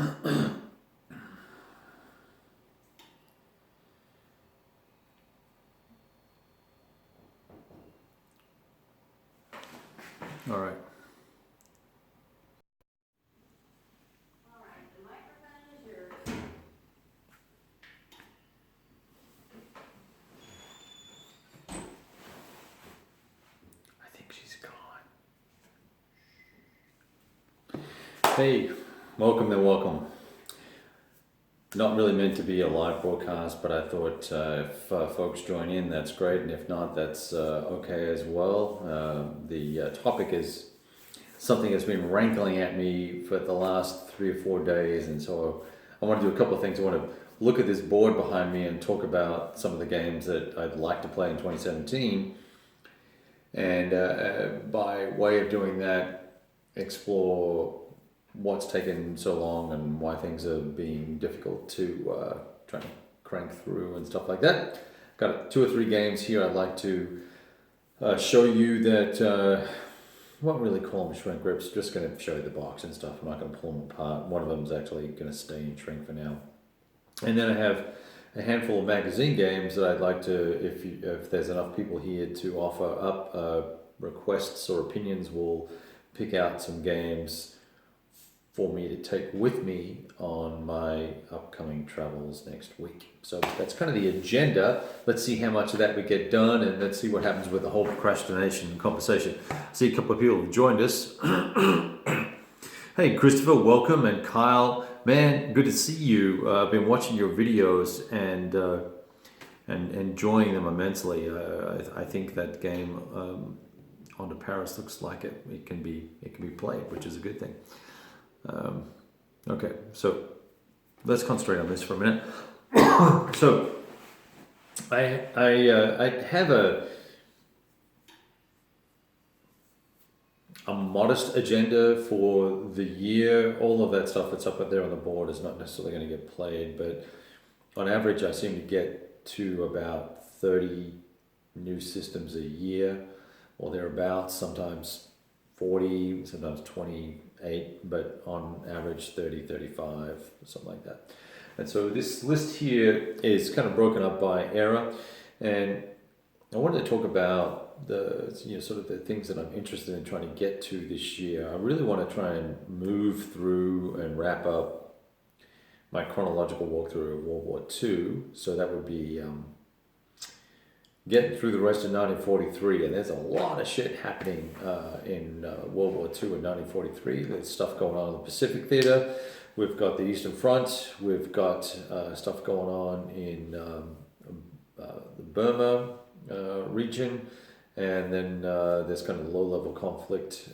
All right. The microphone is yours. I think she's gone. Hey, welcome. Not really meant to be a live broadcast, but I thought if folks join in, that's great, and if not, that's okay as well. The topic is something that's been rankling at me for the last 3 or 4 days, and so I want to do a couple of things. I want to look at this board behind me and talk about some of the games that I'd like to play in 2017, and by way of doing that, explore what's taken so long and why things are being difficult to try and crank through and stuff like that. Got 2 or 3 games here I'd like to show you that I won't really call them shrink grips, just going to show you the box and stuff. I'm not going to pull them apart. One of them is actually going to stay in shrink for now. And then I have a handful of magazine games that I'd like to, if there's enough people here to offer up requests or opinions, we'll pick out some games for me to take with me on my upcoming travels next week. So that's kind of the agenda. Let's see how much of that we get done, and let's see what happens with the whole procrastination conversation. I see a couple of people have joined us. Hey, Christopher, welcome, and Kyle, man, good to see you. I've been watching your videos and enjoying them immensely. I think that game on to Paris looks like it can be played, which is a good thing. Okay, so let's concentrate on this for a minute. So I have a modest agenda for the year. All of that stuff that's up there on the board is not necessarily going to get played, but on average I seem to get to about 30 new systems a year or thereabouts, sometimes 40, sometimes 28, but on average 30, 35, something like that. And so this list here is kind of broken up by era, and I wanted to talk about the sort of the things that I'm interested in trying to get to this year. I really want to try and move through and wrap up my chronological walkthrough of World War II. So that would be getting through the rest of 1943, and there's a lot of shit happening in World War II in 1943. There's stuff going on in the Pacific Theater. We've got the Eastern Front. We've got stuff going on in the Burma region, and then there's kind of low-level conflict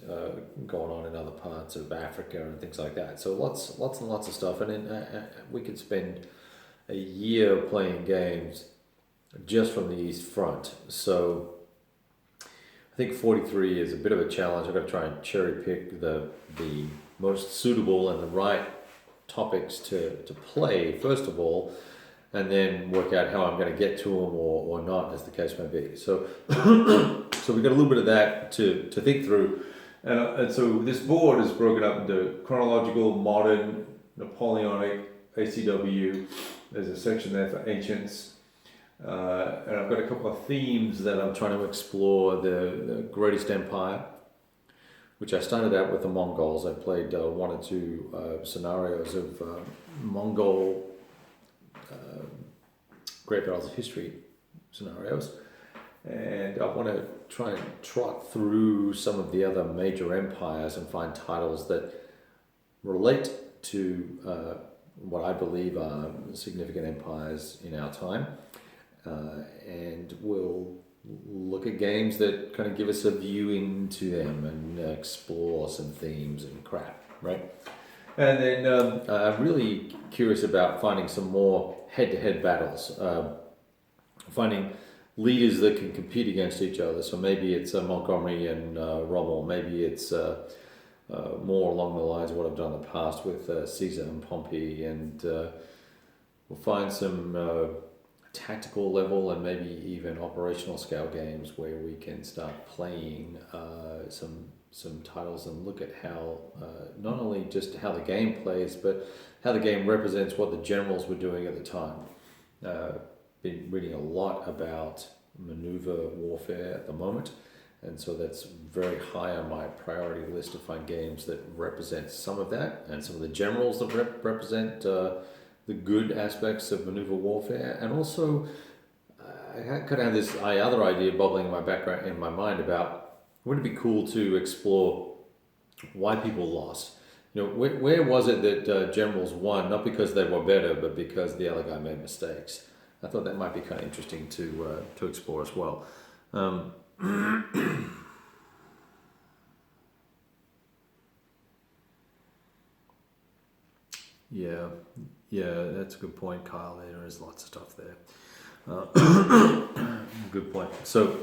going on in other parts of Africa and things like that. So lots and lots of stuff, and then we could spend a year playing games just from the East Front. So I think 43 is a bit of a challenge. I've got to try and cherry pick the most suitable and the right topics to play first of all, and then work out how I'm going to get to them or not, as the case may be. So so we've got a little bit of that to think through, and so this board is broken up into chronological, modern, Napoleonic, ACW. There's a section there for ancients. And I've got a couple of themes that I'm trying to explore. The greatest empire, which I started out with the Mongols. I played 1 or 2 scenarios of Mongol Great Battles of History scenarios, and I want to try and trot through some of the other major empires and find titles that relate to what I believe are significant empires in our time. And we'll look at games that kind of give us a view into them and explore some themes and crap, right? And then I'm really curious about finding some more head-to-head battles, finding leaders that can compete against each other. So maybe it's Montgomery and Rommel, maybe it's more along the lines of what I've done in the past with Caesar and Pompey, and we'll find some tactical level and maybe even operational scale games where we can start playing some some titles and look at how not only just how the game plays, but how the game represents what the generals were doing at the time. Been reading a lot about maneuver warfare at the moment, and so that's very high on my priority list to find games that represent some of that, and some of the generals that represent the good aspects of maneuver warfare. And also I kind of have this other idea bubbling in my mind about, wouldn't it be cool to explore why people lost? You know, where was it that generals won, not because they were better, but because the other guy made mistakes? I thought that might be kind of interesting to explore as well. Yeah, that's a good point, Kyle. There is lots of stuff there. Good point. So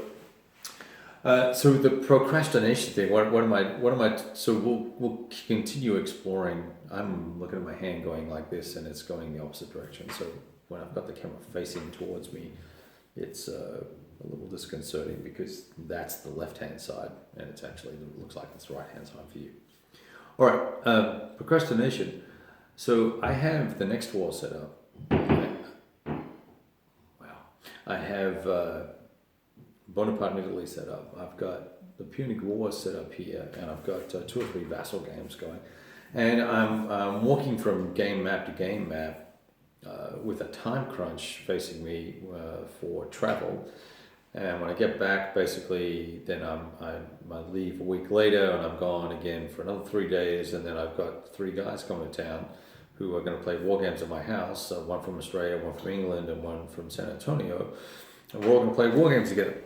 the procrastination thing. What am I? So we'll continue exploring. I'm looking at my hand going like this, and it's going the opposite direction. So when I've got the camera facing towards me, it's a little disconcerting because that's the left-hand side, and it looks like it's the right-hand side for you. All right, procrastination. So I have the next war set up. I have Bonaparte in Italy set up. I've got the Punic War set up here, and I've got 2 or 3 vassal games going. And I'm walking from game map to game map with a time crunch facing me for travel. And when I get back, basically, then I leave a week later, and I'm gone again for another 3 days, and then I've got 3 guys coming to town who are going to play war games at my house, one from Australia, one from England, and one from San Antonio, and we're all going to play war games together.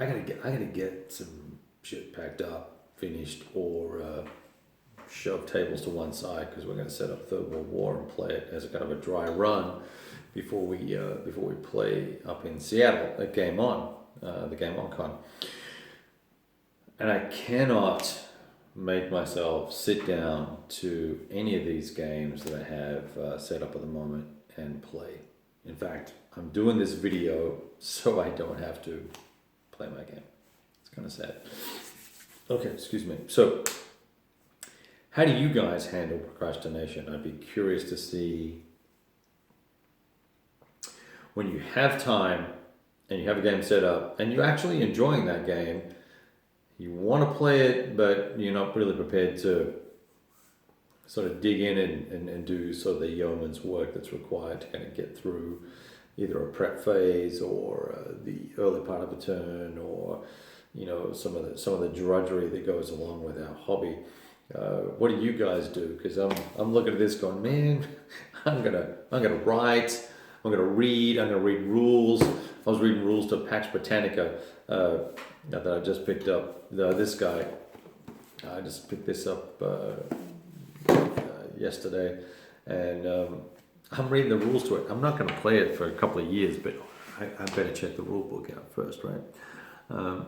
I gotta get some shit packed up, finished, or shove tables to one side, because we're going to set up Third World War and play it as a kind of a dry run before we play up in Seattle at Game On, the Game On Con. And I cannot make myself sit down to any of these games that I have set up at the moment and play. In fact, I'm doing this video so I don't have to play my game. It's kind of sad. Okay, excuse me. So, how do you guys handle procrastination? I'd be curious to see when you have time and you have a game set up and you're actually enjoying that game. You want to play it, but you're not really prepared to sort of dig in and do sort of the yeoman's work that's required to kind of get through either a prep phase or the early part of a turn, or some of the drudgery that goes along with our hobby. What do you guys do? Because I'm looking at this going, man, I'm gonna write, I'm gonna read rules. I was reading rules to Pax Britannica that I just picked up. This guy, I just picked this up yesterday, and I'm reading the rules to it. I'm not going to play it for a couple of years, but I better check the rule book out first, right?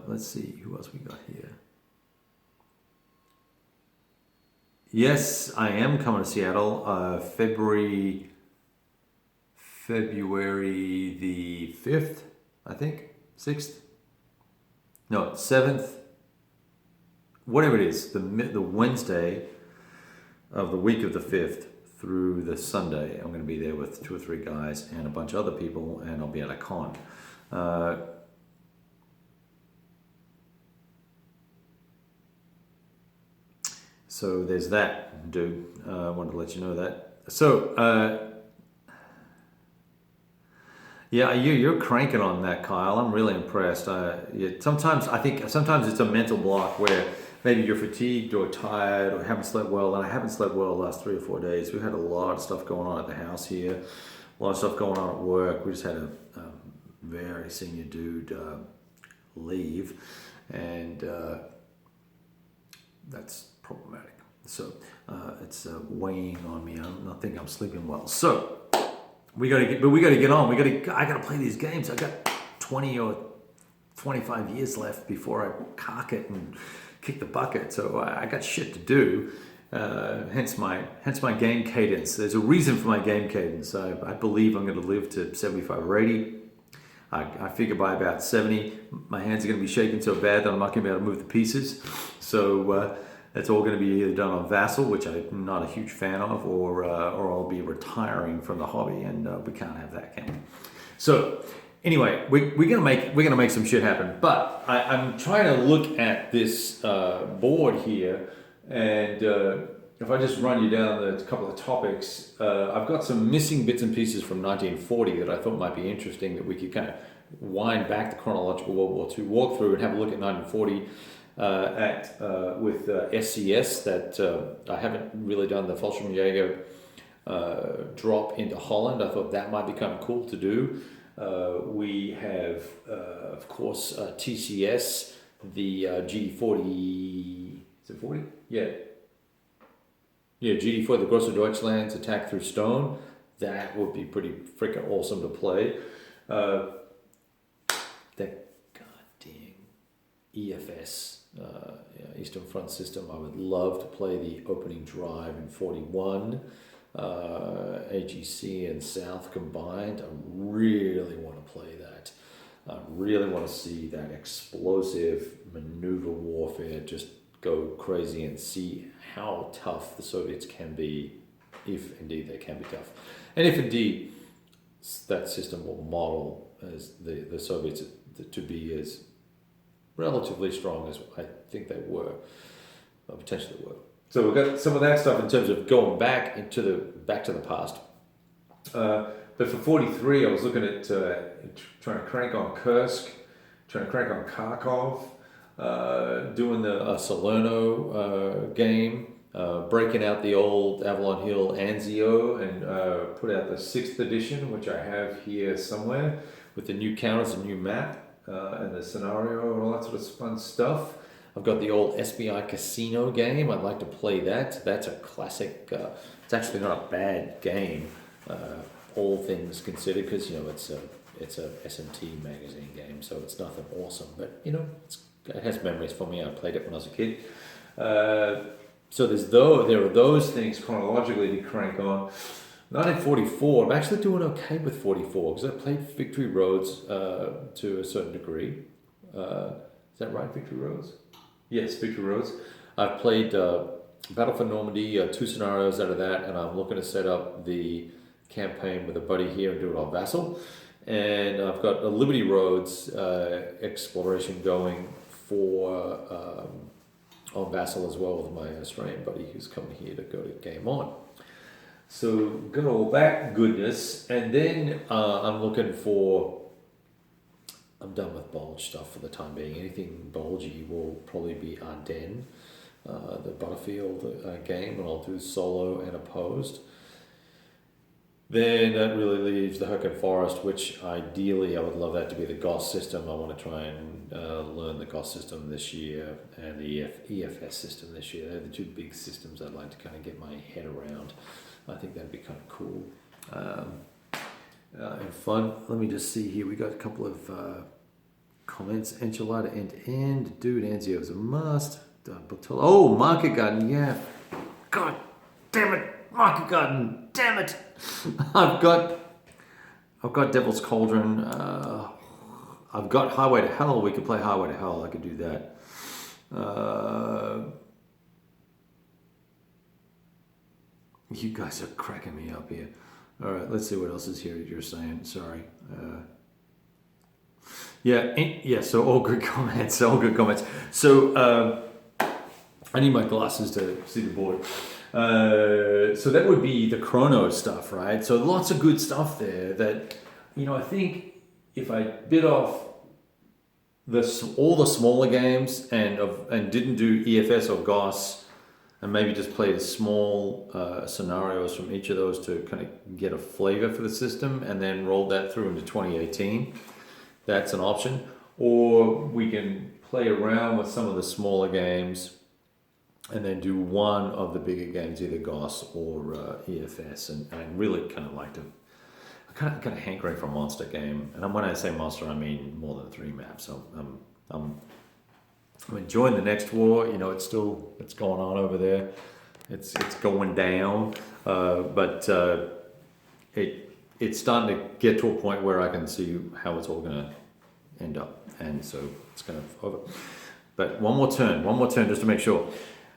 Let's see, who else we got here? Yes, I am coming to Seattle, February the 5th, I think, 6th? No, 7th, whatever it is, the Wednesday of the week of the 5th through the Sunday. I'm going to be there with 2 or 3 guys and a bunch of other people, and I'll be at a con. So there's that, dude. I wanted to let you know that. So, yeah, you're cranking on that, Kyle. I'm really impressed. Sometimes it's a mental block where maybe you're fatigued or tired or haven't slept well, and I haven't slept well the last 3 or 4 days. We've had a lot of stuff going on at the house here, a lot of stuff going on at work. We just had a very senior dude leave, and that's problematic. So it's weighing on me. I think I'm sleeping well. So we gotta get on. I gotta play these games. I got 20 or 25 years left before I cock it and kick the bucket. So I got shit to do. Hence my game cadence. There's a reason for my game cadence. I believe I'm going to live to 75 or 80. I figure by about 70, my hands are going to be shaking so bad that I'm not going to be able to move the pieces. So it's all going to be either done on Vassal, which I'm not a huge fan of, or I'll be retiring from the hobby, and we can't have that game. So anyway, we're gonna make some shit happen. But I'm trying to look at this board here, and if I just run you down the couple of topics, I've got some missing bits and pieces from 1940 that I thought might be interesting, that we could kind of wind back the chronological World War II walkthrough and have a look at 1940 with SCS. That I haven't really done the Fallschirmjäger drop into Holland. I thought that might be kind of cool to do. We have, of course, TCS, the GD40. Is it 40? Yeah. Yeah, GD4, the Große Deutschland's Attack Through Stone. That would be pretty freaking awesome to play. That goddamn EFS, Eastern Front System. I would love to play the opening drive in 41. AGC and South combined. I really want to play that. I really want to see that explosive maneuver warfare just go crazy and see how tough the Soviets can be, if indeed they can be tough, and if indeed that system will model as the Soviets to be as relatively strong as I think they were, or potentially were. So we've got some of that stuff in terms of going back to the past. But for 43, I was looking at trying to crank on Kursk, trying to crank on Kharkov, doing the Salerno game, breaking out the old Avalon Hill Anzio, and put out the 6th edition, which I have here somewhere, with the new counters, the new map, and the scenario and all that sort of fun stuff. I've got the old SBI Casino game. I'd like to play that. That's a classic. It's actually not a bad game, all things considered, because it's a SMT magazine game, so it's nothing awesome. But it has memories for me. I played it when I was a kid. So there are those things chronologically to crank on. 1944. I'm actually doing okay with 44 because I played Victory Roads to a certain degree. Is that right, Victory Roads? Yes, Victory Roads. I've played Battle for Normandy, 2 scenarios out of that, and I'm looking to set up the campaign with a buddy here and do it on Vassal. And I've got a Liberty Roads exploration going for on Vassal as well, with my Australian buddy who's coming here to go to Game On. So got all that goodness, and then I'm done with bulge stuff for the time being. Anything bulgy will probably be Ardennes, the Butterfield game, and I'll do solo and opposed. Then that really leaves the Hurricane Forest, which ideally I would love that to be the GOS system. I want to try and learn the GOS system this year and the EFS system this year. They're the 2 big systems I'd like to kind of get my head around. I think that'd be kind of cool and fun. Let me just see here. We got a couple of comments. Enchilada end. Dude, Anzio is a must. Oh, Market Garden. Yeah. God damn it. Market Garden. Damn it. I've got Devil's Cauldron. I've got Highway to Hell. We could play Highway to Hell. I could do that. You guys are cracking me up here. All right, let's see what else is here you're saying. Sorry. So all good comments. So I need my glasses to see the board. So that would be the chrono stuff, right? So lots of good stuff there that, I think if I bit off all the smaller games and didn't do EFS or GOS, and maybe just played small scenarios from each of those to kind of get a flavor for the system, and then rolled that through into 2018. That's an option. Or we can play around with some of the smaller games and then do one of the bigger games, either GOS or EFS. And I really kind of like to, I kind of hankering for a monster game. And when I say monster, I mean more than 3 maps. So I'm enjoying the next war. It's going on over there. It's going down. But it's starting to get to a point where I can see how it's all going to end up, and so it's kind of over. But one more turn just to make sure.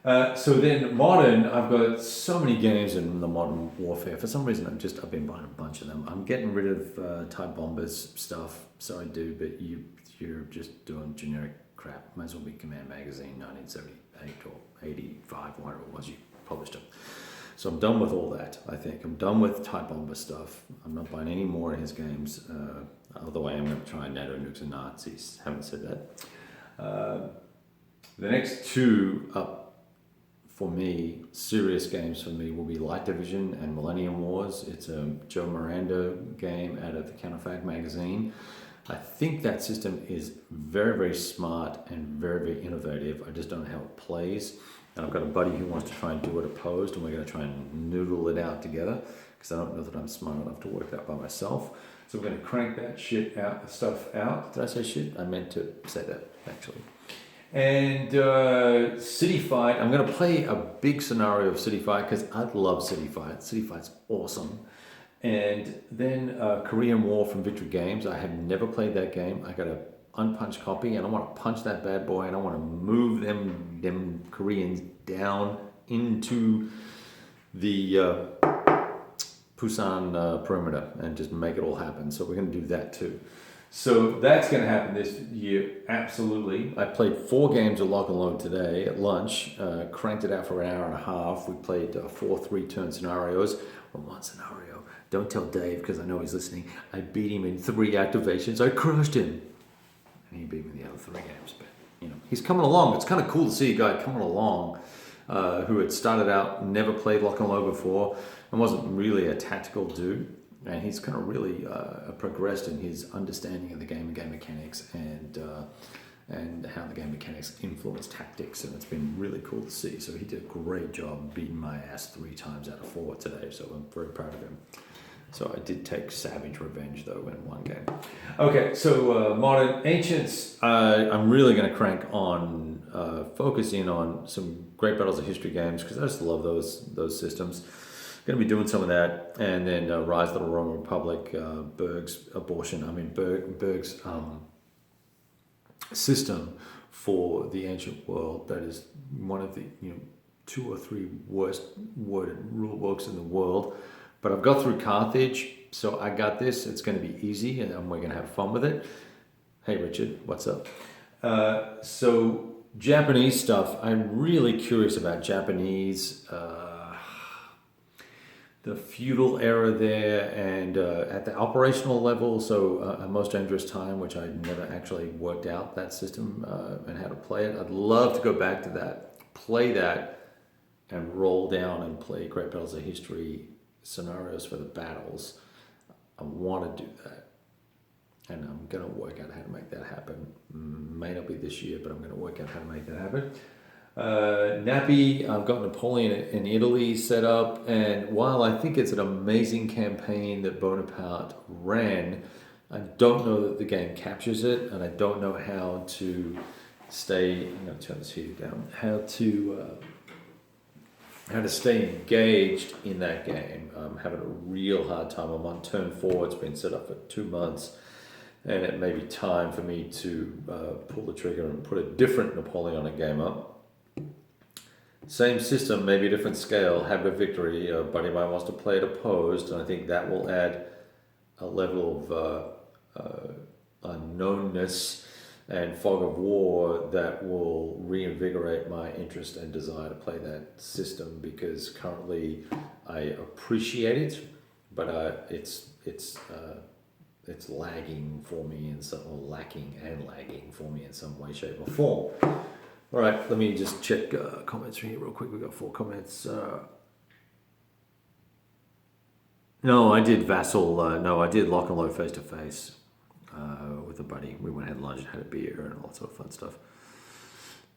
So then modern, I've got so many games in the Modern Warfare. For some reason, I've been buying a bunch of them. I'm getting rid of Type Bombers stuff, so I do, but you're just doing generic crap. Might as well be Command Magazine 1978 or 85, whatever it was you published them. So I'm done with all that, I think. I'm done with Type Bomber stuff. I'm not buying any more of his games, although I am going to try NATO Nukes and Nazis. Haven't said that. The next two up for me, serious games for me, will be Light Division and Millennium Wars. It's a Joe Miranda game out of the Counterfact magazine. I think that system is very, very smart and very, very innovative. I just don't know how it plays. And I've got a buddy who wants to try and do it opposed, and we're going to try and noodle it out together, because I don't know that I'm smart enough to work that by myself. So we're going to crank that stuff out. Did I say shit? I meant to say that, actually. And City Fight, I'm going to play a big scenario of City Fight because I love City Fight. City Fight's awesome. And then Korean War from Victory Games. I have never played that game. I got an unpunched copy, and I want to punch that bad boy, and I want to move them Koreans down into the Busan perimeter and just make it all happen. So we're going to do that too. So that's going to happen this year, absolutely. I played 4 games of Lock and Load today at lunch, cranked it out for an hour and a half. We played 4 3-turn scenarios. Well, one scenario, don't tell Dave because I know he's listening, I beat him in 3 activations. I crushed him. And he beat me in the other 3 games. But, you know, he's coming along. It's kind of cool to see a guy coming along who had started out, never played Lock and Load before, and wasn't really a tactical dude. And he's kind of really progressed in his understanding of the game and game mechanics, and how the game mechanics influence tactics, and it's been really cool to see. So he did a great job beating my ass 3 times out of 4 today, so I'm very proud of him. So I did take savage revenge though in one game. Okay, so modern ancients, I'm really going to crank on focusing on some great Battles of History games because I just love those systems. Going to be doing some of that, and then Rise of the Roman Republic, Berg's system for the ancient world. That is one of the 2 or 3 worst worded rule books in the world. But I've got through Carthage, so I got this. It's going to be easy, and we're going to have fun with it. Hey Richard, what's up? So Japanese stuff. I'm really curious about Japanese. The feudal era there, and at the operational level, so A Most Dangerous Time, which I never actually worked out that system and how to play it. I'd love to go back to that, play that, and roll down and play Great Battles of History scenarios for the battles. I want to do that, and I'm going to work out how to make that happen. May not be this year, but I'm going to work out how to make that happen. Nappy, I've got Napoleon in Italy set up, and while I think it's an amazing campaign that Bonaparte ran, I don't know that the game captures it, and I don't know how to stay. I'm going to turn this heater down. How to stay engaged in that game. I'm having a real hard time. I'm on turn 4. It's been set up for 2 months. And it may be time for me to pull the trigger and put a different Napoleonic game up. Same system, maybe a different scale, have a victory. A buddy of mine wants to play it opposed, and I think that will add a level of unknownness and fog of war that will reinvigorate my interest and desire to play that system, because currently I appreciate it, but it's lagging for me in some, or lacking and lagging for me in some way, shape, or form. All right, let me just check comments from here real quick. We've got 4 comments. No, I did Vassal. No, I did Lock and Load face to face with a buddy. We went and had lunch and had a beer and all that sort of fun stuff.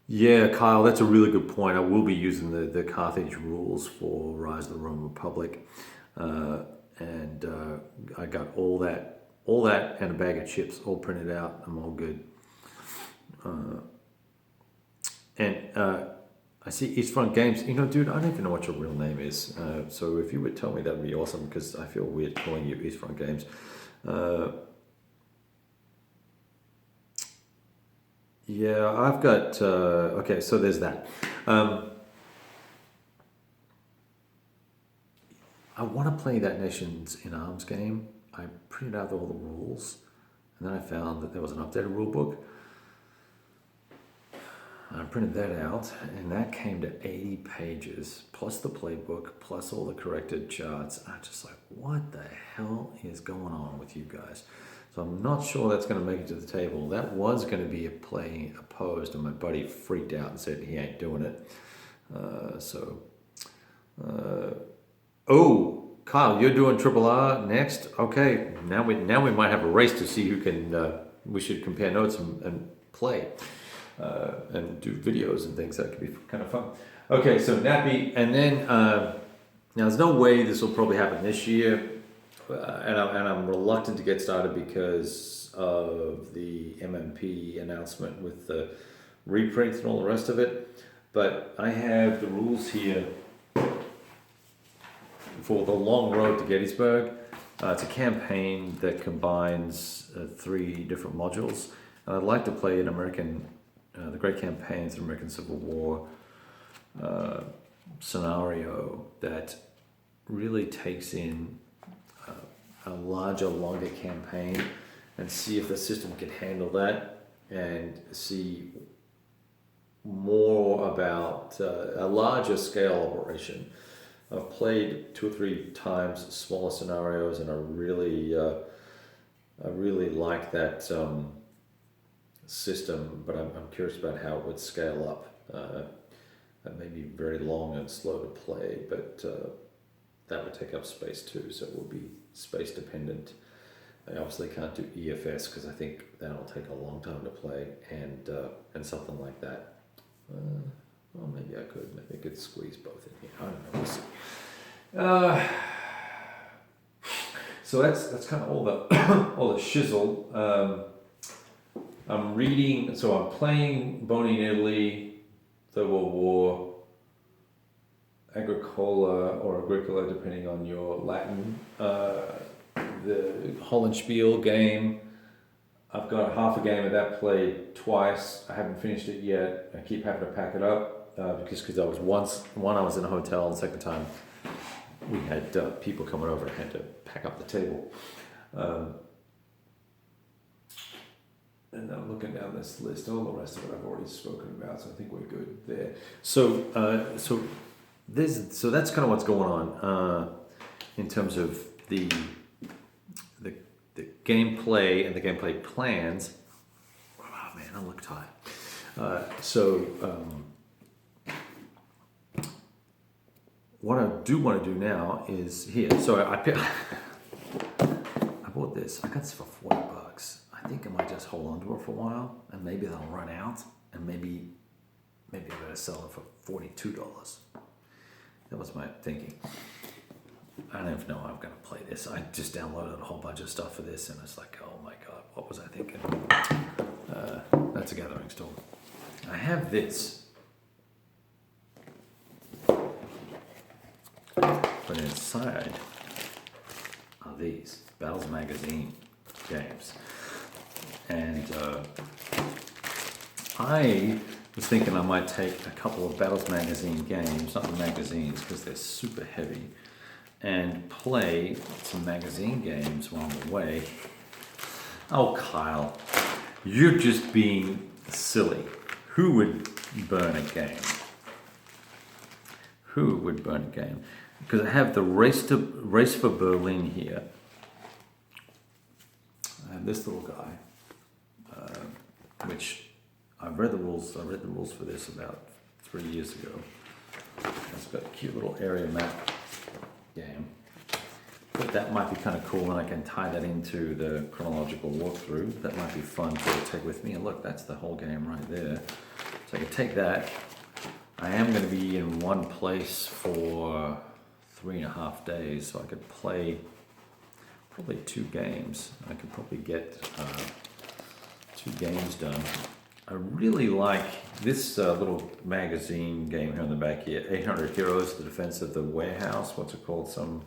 Yeah, Kyle, that's a really good point. I will be using the Carthage rules for Rise of the Roman Republic. And I got all that and a bag of chips all printed out. I'm all good. And I see East Front Games. You know, dude, I don't even know what your real name is. So if you would tell me, that would be awesome, because I feel weird calling you East Front Games. Yeah, I've got. Okay, so there's that. I want to play that Nations in Arms game. I printed out all the rules, and then I found that there was an updated rule book. I printed that out, and that came to 80 pages, plus the playbook, plus all the corrected charts. I'm just like, what the hell is going on with you guys? So I'm not sure that's going to make it to the table. That was going to be a play opposed, and my buddy freaked out and said he ain't doing it. Oh, Kyle, you're doing Triple R next? Okay, now we might have a race to see who can. We should compare notes and play. And do videos and things. That could be kind of fun. Okay, so Nappy, and then now there's no way this will probably happen this year, and I'm reluctant to get started because of the MMP announcement with the reprints and all the rest of it. But I have the rules here for the Long Road to Gettysburg. It's a campaign that combines 3 different modules, and I'd like to play an American. The Great Campaigns, the American Civil War scenario that really takes in a larger, longer campaign, and see if the system can handle that, and see more about a larger scale operation. I've played 2 or 3 times smaller scenarios, and I really like that system, but I'm curious about how it would scale up. That may be very long and slow to play, but that would take up space too, so it will be space dependent. I obviously can't do EFS because I think that'll take a long time to play, and something like that. Well, maybe I could. Maybe I could squeeze both in here. I don't know. We'll see. So that's kind of all the shizzle. I'm reading, so I'm playing Bony in Italy, Third World War, Agricola or Agricola, depending on your Latin, the Hollenspiel game. I've got half a game of that played twice. I haven't finished it yet. I keep having to pack it up because I was one I was in a hotel, and the second time we had people coming over and had to pack up the table. And I'm looking down this list. All the rest of it I've already spoken about, so I think we're good there. So that's kind of what's going on in terms of the gameplay and the gameplay plans. Oh man, I look tired. What I do want to do now is here. So I bought this. I got this for $40. I think I might just hold on to it for a while, and maybe they'll run out, and maybe I better sell it for $42. That was my thinking. I don't even know how I'm going to play this. I just downloaded a whole bunch of stuff for this, and it's like, oh my god, what was I thinking? That's a gathering storm. I have this, but inside are these Battles Magazine games. And I was thinking I might take a couple of Battles Magazine games, not the magazines because they're super heavy, and play some magazine games while I'm away. Oh, Kyle, you're just being silly. Who would burn a game? Who would burn a game? Because I have the Race for Berlin here. I have this little guy. Which I've read the rules. I read the rules for this about 3 years ago. It's got a cute little area map game. But that might be kind of cool, and I can tie that into the chronological walkthrough. That might be fun to take with me. And look, that's the whole game right there. So I can take that. I am going to be in one place for 3.5 days, so I could play probably 2 games. I could probably get 2 games done I really like this little magazine game here on the back here. 800 Heroes, the Defense of the Warehouse. What's it called? Some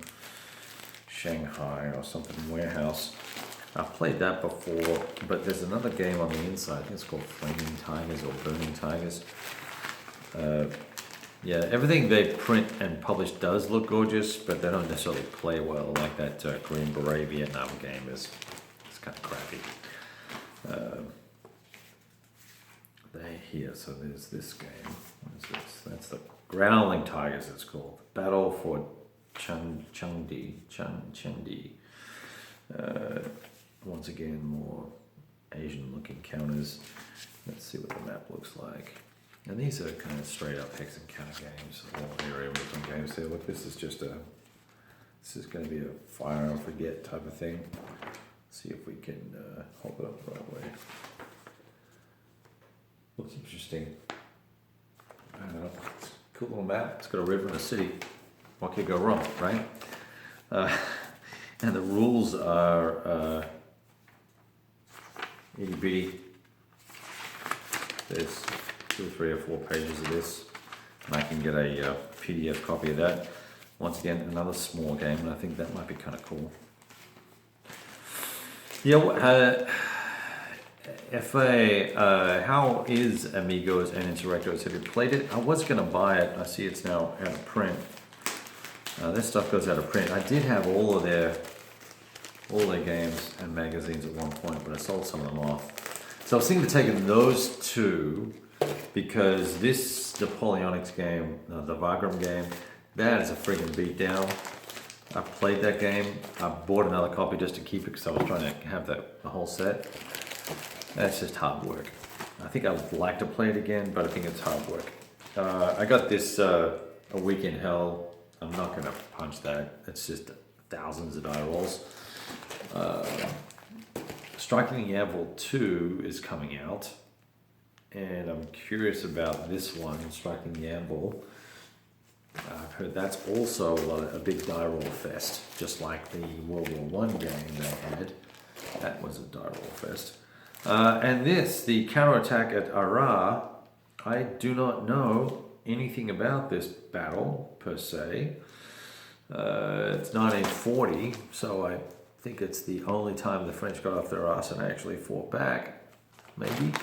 Shanghai or something warehouse. I've played that before, but there's another game on the inside. I think it's called Flaming Tigers or Burning Tigers. Yeah, everything they print and publish does look gorgeous, but they don't necessarily play well. Like that Green Beret Vietnam game it's kind of crappy. They're here, so there's this game. What is this? That's the Growling Tigers. It's called Battle for Chengdi. Once again, more Asian-looking counters. Let's see what the map looks like. And these are kind of straight up hex and counter games, all area movement games here. Look, this is going to be a fire and forget type of thing. See if we can hold it up the right way. Looks interesting. I don't know. It's a cool little map. It's got a river and a city. What could go wrong, right? And the rules are itty bitty. There's 2 or 3 or 4 pages of this, and I can get a PDF copy of that. Once again, another small game, and I think that might be kind of cool. Yeah, FA, how is Amigos and Insurrectos? Have you played it? I was going to buy it. I see it's now out of print. This stuff goes out of print. I did have all their games and magazines at one point, but I sold some of them off. So I was thinking of taking those 2, because this Napoleonic game, the Wagram game, that is a friggin' beatdown. I played that game. I bought another copy just to keep it because I was trying to have the whole set. That's just hard work. I think I would like to play it again, but I think it's hard work. I got this A Week in Hell. I'm not going to punch that. It's just thousands of die rolls. Striking the Anvil 2 is coming out. And I'm curious about this one, Striking the Anvil. I've heard that's also a big die roll fest, just like the World War I game they had. That was a die roll fest. And this, the counterattack at Arras, I do not know anything about this battle per se. It's 1940, so I think it's the only time the French got off their ass and actually fought back, maybe.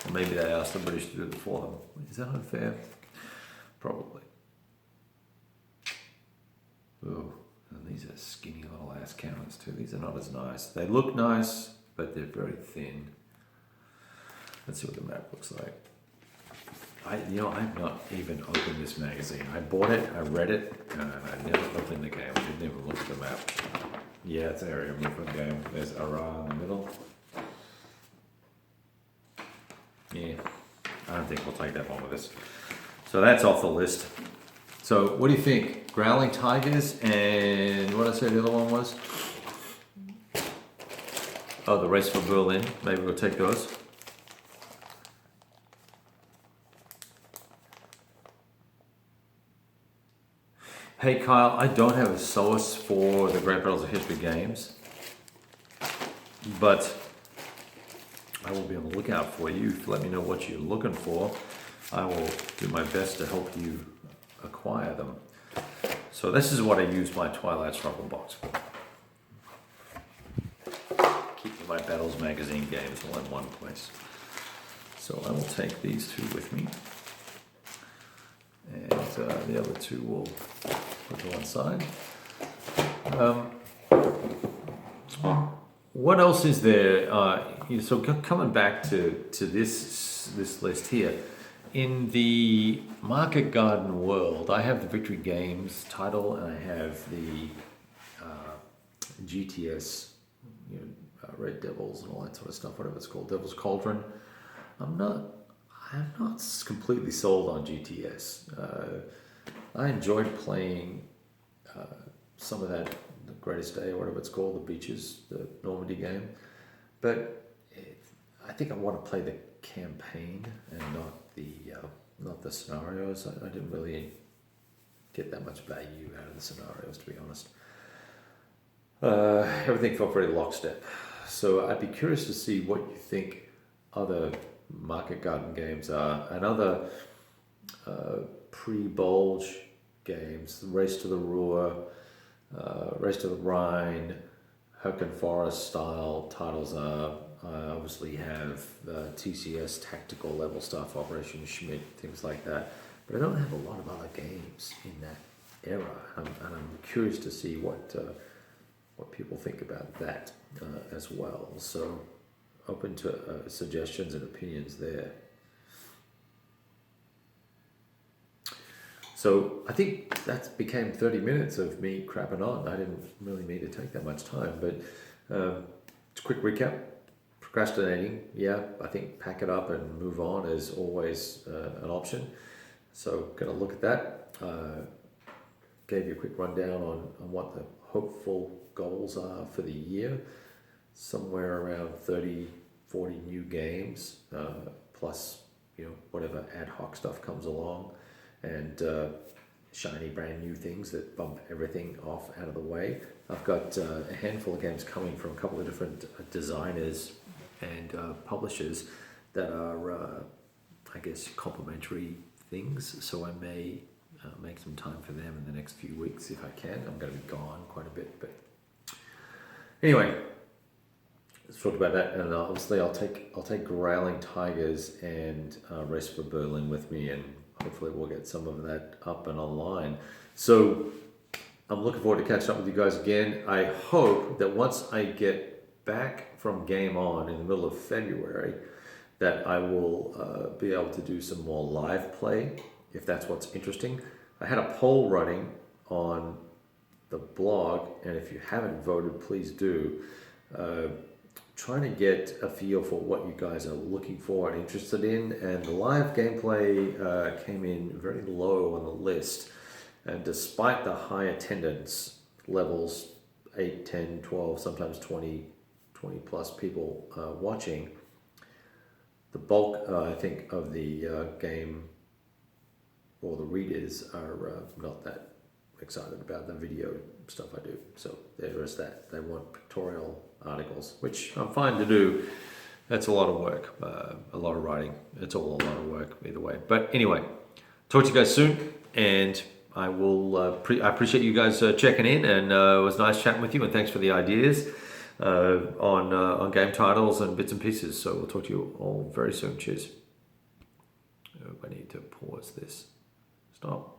Or maybe they asked the British to do it for them. Is that unfair? Probably. Ooh, and these are skinny little ass counters too. These are not as nice. They look nice, but they're very thin. Let's see what the map looks like. I've not even opened this magazine. I bought it, I read it, and I never opened the game. I didn't even look at the map. Yeah, it's an area movement game. There's Arras in the middle. Yeah, I don't think we'll take that one with us. So that's off the list. So what do you think? Growling Tigers and what did I say the other one was? Oh, the Race for Berlin. Maybe we'll take those. Hey Kyle, I don't have a source for the Great Battles of History games, but I will be on the lookout for you. Let me know what you're looking for. I will do my best to help you acquire them. So this is what I use my Twilight Struggle box for. Keeping my Battles magazine games all in one place. So I will take these 2 with me. And the other 2 will put to one side. What else is there? So coming back to this list here, in the Market Garden world, I have the Victory Games title, and I have the GTS, Red Devils and all that sort of stuff, whatever it's called, Devil's Cauldron. I'm not completely sold on GTS. I enjoyed playing some of that, the Greatest Day or whatever it's called, the Beaches, the Normandy game. But I think I want to play the campaign and not the scenarios. I didn't really get that much value out of the scenarios, to be honest. Everything felt very lockstep. So I'd be curious to see what you think other market garden games are. Another pre-bulge games, Race to the Ruhr, Race to the Rhine, Höcken Forest style titles are. I obviously have TCS tactical level stuff, Operation Schmidt, things like that. But I don't have a lot of other games in that era, and I'm curious to see what people think about that as well. So open to suggestions and opinions there. So I think that became 30 minutes of me crapping on. I didn't really mean to take that much time, but quick recap. Procrastinating, yeah, I think pack it up and move on is always an option. So going to look at that. Gave you a quick rundown on what the hopeful goals are for the year. Somewhere around 30, 40 new games, plus whatever ad hoc stuff comes along, and shiny brand new things that bump everything off out of the way. I've got a handful of games coming from a couple of different designers and publishers that are, I guess, complementary things. So I may make some time for them in the next few weeks if I can. I'm going to be gone quite a bit, but anyway, let's talk about that. And obviously, I'll take Growling Tigers and Race for Berlin with me, and hopefully we'll get some of that up and online. So I'm looking forward to catching up with you guys again. I hope that once I get back from Game On in the middle of February, that I will be able to do some more live play, if that's what's interesting. I had a poll running on the blog, and if you haven't voted, please do. Trying to get a feel for what you guys are looking for and interested in, and the live gameplay came in very low on the list. And despite the high attendance levels, 8, 10, 12, sometimes 20 plus people watching, the bulk, I think, of the game or the readers are not that excited about the video stuff I do. So there is that. They want pictorial articles, which I'm fine to do. That's a lot of work, a lot of writing. It's all a lot of work either way. But anyway, talk to you guys soon, and I will. I appreciate you guys checking in, and it was nice chatting with you. And thanks for the ideas on game titles and bits and pieces. So we'll talk to you all very soon. Cheers. Oh, I need to pause this. Stop.